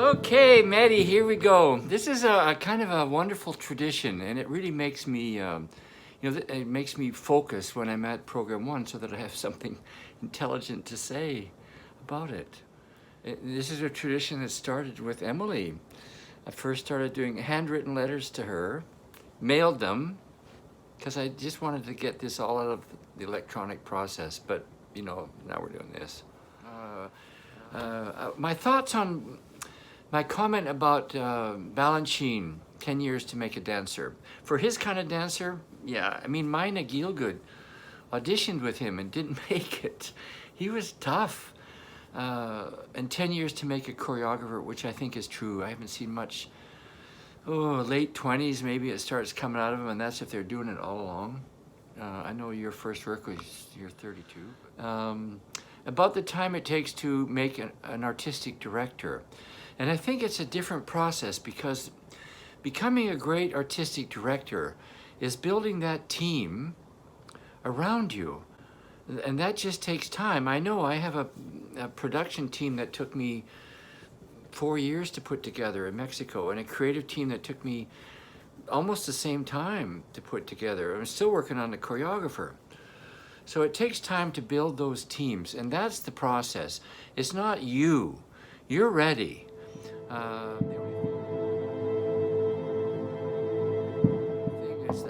Okay, Medhi, here we go. This is a kind of a wonderful tradition, and it really makes me, it makes me focus when I'm at program one so that I have something intelligent to say about it. This is a tradition that started with Emily. I first started doing handwritten letters to her, mailed them, because I just wanted to get this all out of the electronic process, but, now we're doing this. My thoughts on my comment about Balanchine, 10 years to make a dancer. For his kind of dancer, yeah, I mean, Mina Gielgud auditioned with him and didn't make it. He was tough. And 10 years to make a choreographer, which I think is true. I haven't seen much. Late 20s, maybe it starts coming out of them, and that's if they're doing it all along. I know your first work was, you're 32. About the time it takes to make an artistic director. And I think it's a different process because becoming a great artistic director is building that team around you. And that just takes time. I know I have a production team that took me 4 years to put together in Mexico, and a creative team that took me almost the same time to put together. I'm still working on the choreographer. So it takes time to build those teams, and that's the process. It's not you. You're ready.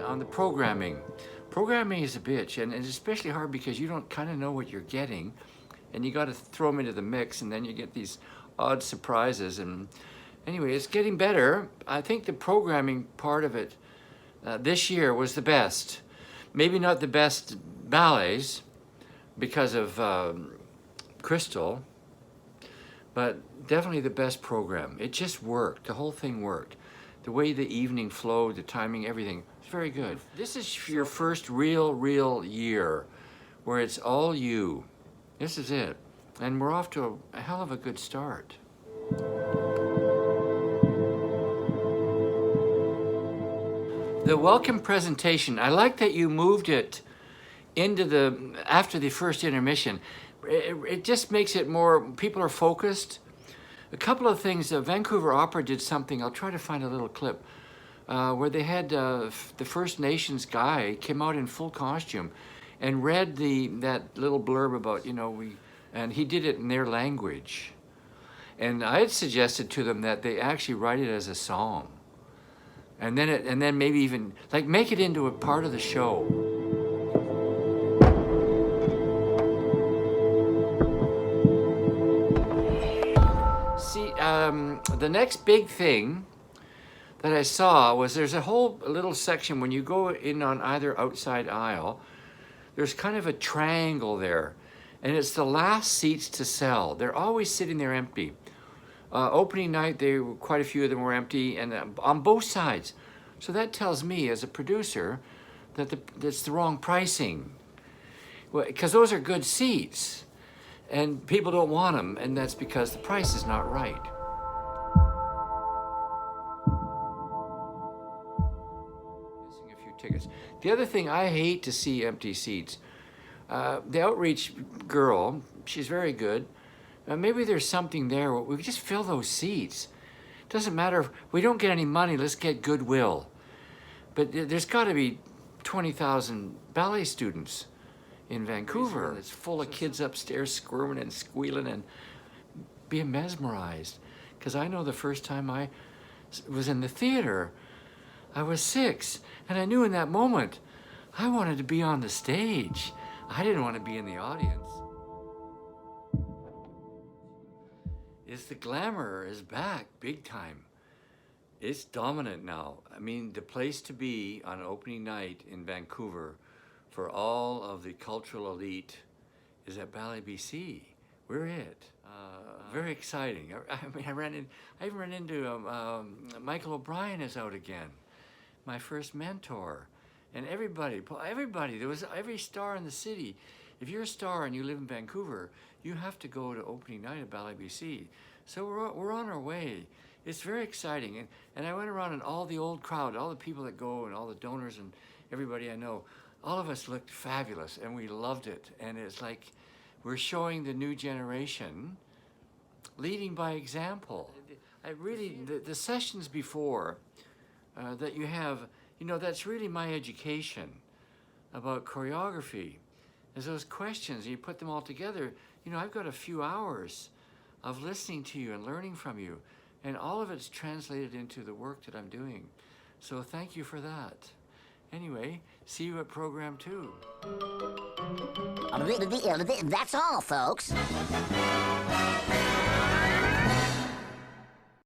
On the programming. Programming is a bitch, and it's especially hard because you don't kind of know what you're getting, and you got to throw them into the mix, and then you get these odd surprises. And anyway, it's getting better. I think the programming part of it this year was the best. Maybe not the best ballets because of Crystal, but definitely the best program. It just worked. The whole thing worked. The way the evening flowed, the timing, everything. It's very good. This is your first real year where it's all you. This is it. And we're off to a hell of a good start. The welcome presentation, I like that you moved it into after the first intermission. It just makes it more, people are focused. A couple of things, Vancouver Opera did something, I'll try to find a little clip, where they had the First Nations guy came out in full costume and read that little blurb about, and he did it in their language. And I had suggested to them that they actually write it as a song. And then maybe even, make it into a part of the show. See, the next big thing that I saw was there's a whole little section when you go in on either outside aisle, there's kind of a triangle there, and it's the last seats to sell. They're always sitting there empty. Opening night, quite a few of them were empty, and on both sides. So that tells me, as a producer, that that's the wrong pricing. Because those are good seats, and people don't want them, and that's because the price is not right. Missing a few tickets. The other thing, I hate to see empty seats. The outreach girl, she's very good. Maybe there's something there. We just fill those seats. Doesn't matter if we don't get any money, let's get goodwill. But there's got to be 20,000 ballet students in Vancouver. It's full of kids upstairs squirming and squealing and being mesmerized. Because I know the first time I was in the theater, I was 6, and I knew in that moment I wanted to be on the stage. I didn't want to be in the audience. The glamour is back big time. It's dominant now. I mean, the place to be on opening night in Vancouver for all of the cultural elite is at BalletBC. We're it. Very exciting. I even ran into Michael O'Brien is out again, my first mentor, and everybody. There was every star in the city. If you're a star and you live in Vancouver, you have to go to opening night at BalletBC. So we're on our way. It's very exciting. And I went around and all the old crowd, all the people that go and all the donors and everybody I know, all of us looked fabulous and we loved it. And it's like we're showing the new generation leading by example. I really, the sessions before that you have, you know, that's really my education about choreography. Is those questions, you put them all together, you know, I've got a few hours of listening to you and learning from you, and all of it's translated into the work that I'm doing. So thank you for that. Anyway, see you at program 2. That's all, folks.